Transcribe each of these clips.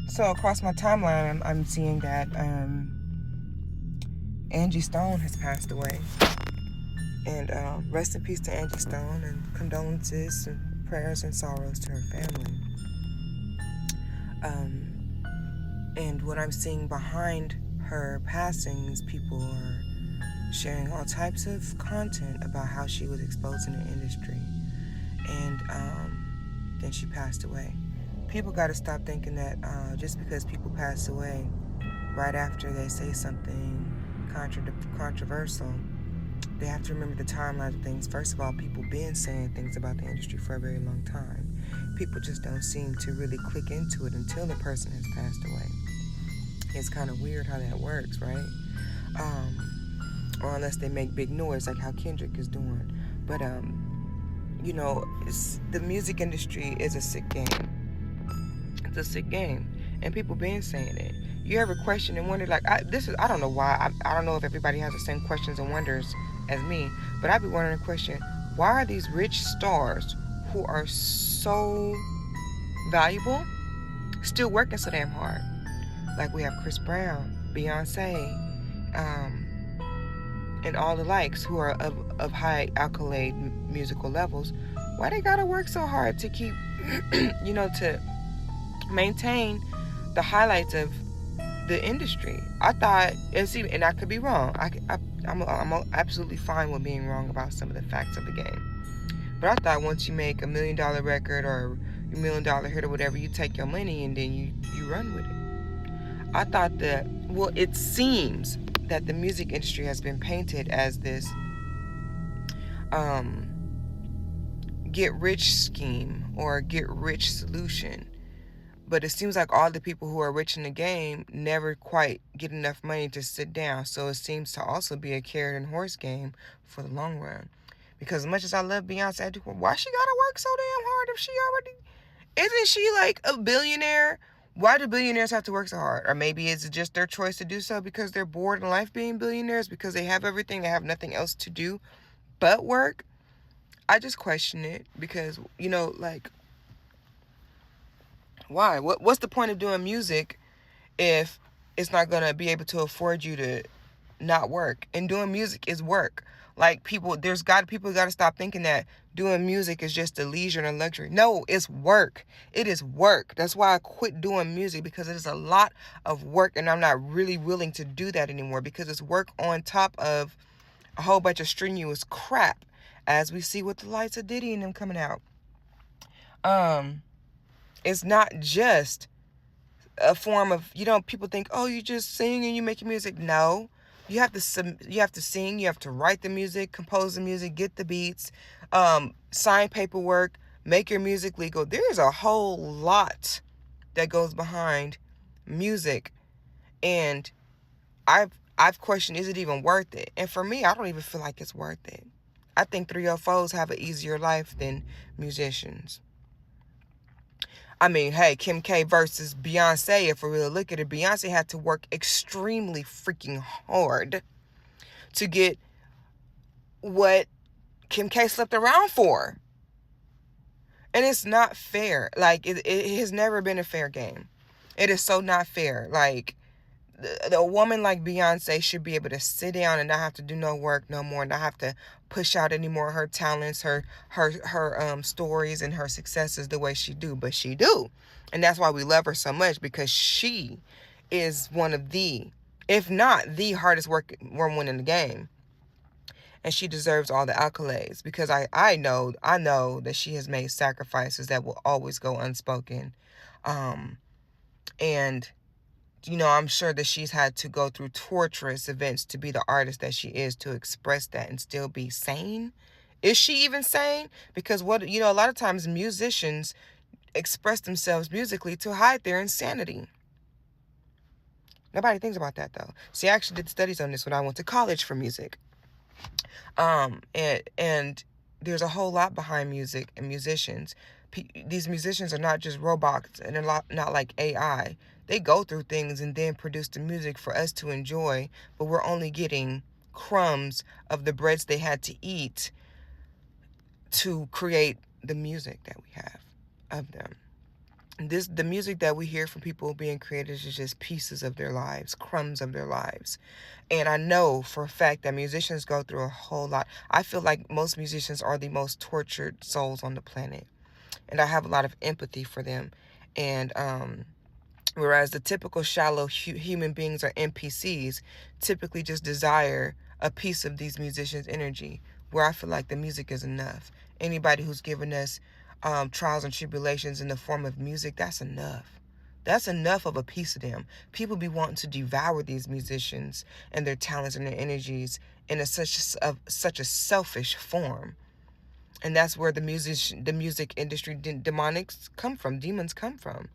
So across my timeline, I'm seeing that Angie Stone has passed away. And rest in peace to Angie Stone, and condolences and prayers and sorrows to her family. And what I'm seeing behind her passing is people are sharing all types of content about how she was exposed in the industry. And then she passed away. People got to stop thinking that just because people pass away right after they say something controversial, they have to remember the timeline of things. First of all, people been saying things about the industry for a very long time. People just don't seem to really click into it until the person has passed away. It's kind of weird how that works, right? Or unless they make big noise like how Kendrick is doing. But the music industry is a sick game. It's a sick game, and people been saying it. You ever question and wonder, like, I don't know why. I don't know if everybody has the same questions and wonders as me, but I'd be wondering a question: why are these rich stars who are so valuable still working so damn hard? Like we have Chris Brown, Beyonce, and all the likes who are of high accolade musical levels. Why they gotta work so hard to keep, to maintain the highlights of the industry? I thought, and I could be wrong. I'm absolutely fine with being wrong about some of the facts of the game. But I thought once you make $1 million record or $1 million hit or whatever, you take your money and then you run with it. I thought that, well, it seems that the music industry has been painted as this get rich scheme or get rich solution. But it seems like all the people who are rich in the game never quite get enough money to sit down. So it seems to also be a carrot and horse game for the long run. Because as much as I love Beyonce, why she gotta work so damn hard if she already... Isn't she like a billionaire? Why do billionaires have to work so hard? Or maybe is it just their choice to do so because they're bored in life being billionaires? Because they have everything, they have nothing else to do but work? I just question it because, why? What's the point of doing music if it's not going to be able to afford you to not work? And doing music is work. Like people got to stop thinking that doing music is just a leisure and a luxury. No, it's work. It is work. That's why I quit doing music, because it is a lot of work and I'm not really willing to do that anymore, because it's work on top of a whole bunch of strenuous crap, as we see with the lights of Diddy and them coming out. It's not just a form of, people think, oh, you just sing and you make your music. No, you have to sing, you have to write the music, compose the music, get the beats, sign paperwork, make your music legal. There's a whole lot that goes behind music, and I've questioned, is it even worth it? And for me, I don't even feel like it's worth it. I think 304s have an easier life than musicians. I mean, hey, Kim K versus Beyonce, if we really look at it, Beyonce had to work extremely freaking hard to get what Kim K slept around for. And it's not fair. Like, it has never been a fair game. It is so not fair. Like, a woman like Beyonce should be able to sit down and not have to do no work no more, not have to push out any more her talents, her stories and her successes the way she do. But she do. And that's why we love her so much, because she is one of the, if not the hardest working woman in the game. And she deserves all the accolades, because I know that she has made sacrifices that will always go unspoken. And I'm sure that she's had to go through torturous events to be the artist that she is, to express that and still be sane. Is she even sane? Because a lot of times musicians express themselves musically to hide their insanity. Nobody thinks about that, though. See, I actually did studies on this when I went to college for music. And there's a whole lot behind music and musicians. These musicians are not just robots, and they're not like AI. They go through things and then produce the music for us to enjoy, but we're only getting crumbs of the breads they had to eat to create the music that we have of them. the music that we hear from people being creators is just pieces of their lives, crumbs of their lives. And I know for a fact that musicians go through a whole lot. I feel like most musicians are the most tortured souls on the planet, and I have a lot of empathy for them. And whereas the typical shallow human beings or NPCs typically just desire a piece of these musicians' energy, where I feel like the music is enough. Anybody who's given us trials and tribulations in the form of music, that's enough. That's enough of a piece of them. People be wanting to devour these musicians and their talents and their energies in such a selfish form. And that's where the music industry demonics come from. Demons come from.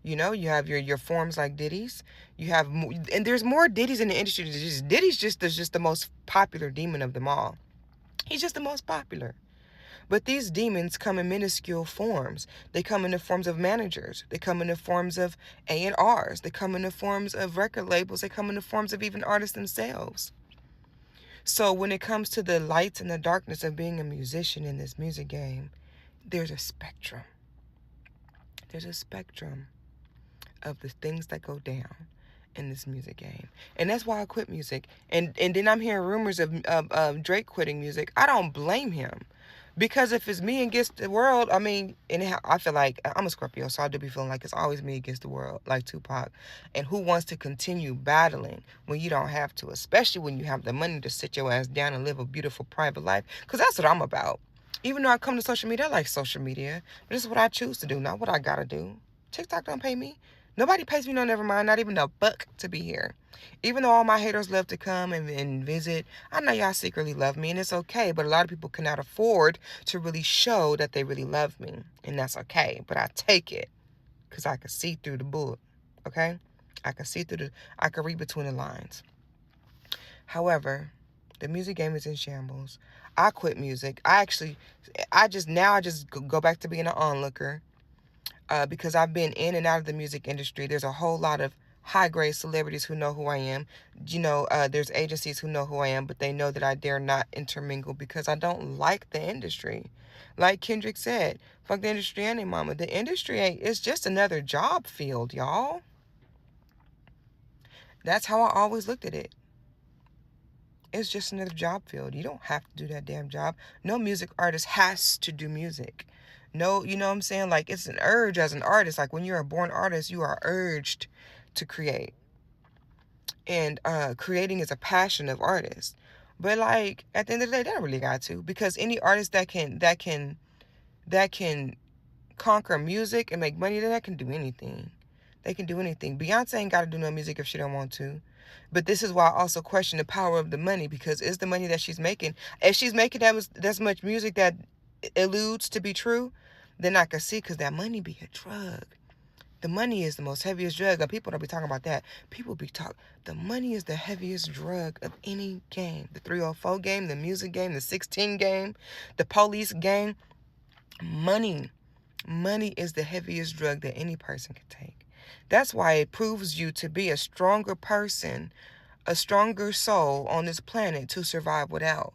You know, you have your forms like Diddy's. You have, and there's more Diddy's in the industry. Diddy's just the most popular demon of them all. He's just the most popular. But these demons come in minuscule forms. They come in the forms of managers. They come in the forms of A&Rs. They come in the forms of record labels. They come in the forms of even artists themselves. So when it comes to the lights and the darkness of being a musician in this music game, there's a spectrum. There's a spectrum of the things that go down in this music game. And that's why I quit music. And then I'm hearing rumors of Drake quitting music. I don't blame him. Because if it's me against the world, I mean, and I feel like I'm a Scorpio, so I do be feeling like it's always me against the world, like Tupac. And who wants to continue battling when you don't have to, especially when you have the money to sit your ass down and live a beautiful private life? Because that's what I'm about. Even though I come to social media, I like social media. But this is what I choose to do, not what I gotta do. TikTok don't pay me. Nobody pays me no never mind, not even a buck to be here. Even though all my haters love to come and visit, I know y'all secretly love me, and it's okay. But a lot of people cannot afford to really show that they really love me, and that's okay. But I take it because I can see through the bull, okay? I can read between the lines. However, the music game is in shambles. I quit music. I just go back to being an onlooker. Because I've been in and out of the music industry. There's a whole lot of high-grade celebrities who know who I am. There's agencies who know who I am, but they know that I dare not intermingle because I don't like the industry. Like Kendrick said, fuck the industry and their mama. The industry it's just another job field, y'all. That's how I always looked at it. It's just another job field. You don't have to do that damn job. No music artist has to do music. No, you know what I'm saying? Like, it's an urge as an artist. Like, when you're a born artist, you are urged to create. And creating is a passion of artists. But, like, at the end of the day, they don't really got to. Because any artist that can conquer music and make money, then that can do anything. They can do anything. Beyonce ain't got to do no music if she don't want to. But this is why I also question the power of the money, because is the money that she's making, if she's making that much music that alludes to be true, then I can see, because that money be a drug. The money is the most heaviest drug. People don't be talking about that. People be talking. The money is the heaviest drug of any game. The 304 game, the music game, the 16 game, the police game. Money is the heaviest drug that any person can take. That's why it proves you to be a stronger person, a stronger soul on this planet to survive without.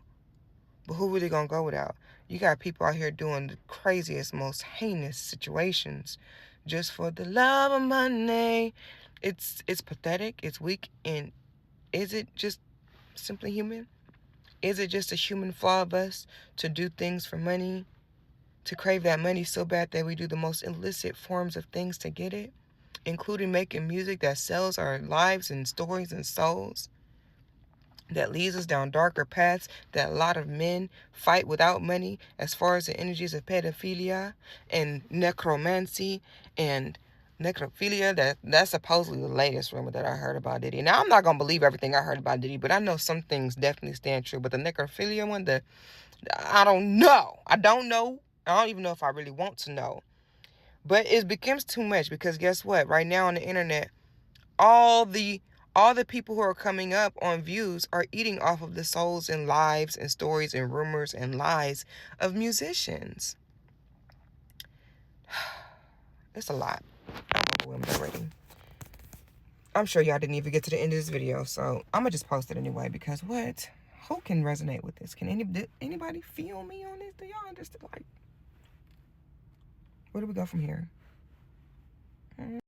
But who really gonna go without? You got people out here doing the craziest, most heinous situations just for the love of money. It's pathetic. It's weak. And is it just simply human? Is it just a human flaw of us to do things for money? To crave that money so bad that we do the most illicit forms of things to get it, including making music that sells our lives and stories and souls, that leads us down darker paths that a lot of men fight without money, as far as the energies of pedophilia and necromancy and necrophilia. That's supposedly the latest rumor that I heard about Diddy. Now, I'm not going to believe everything I heard about Diddy, but I know some things definitely stand true. But the necrophilia one, I don't know. I don't even know if I really want to know. But it becomes too much, because guess what? Right now on the internet, all the people who are coming up on views are eating off of the souls and lives and stories and rumors and lies of musicians. It's a lot. I'm overwhelmed already. I'm sure y'all didn't even get to the end of this video, so I'm gonna just post it anyway, because what? Who can resonate with this? Can anybody feel me on this? Do y'all understand? Like, where do we go from here? Mm.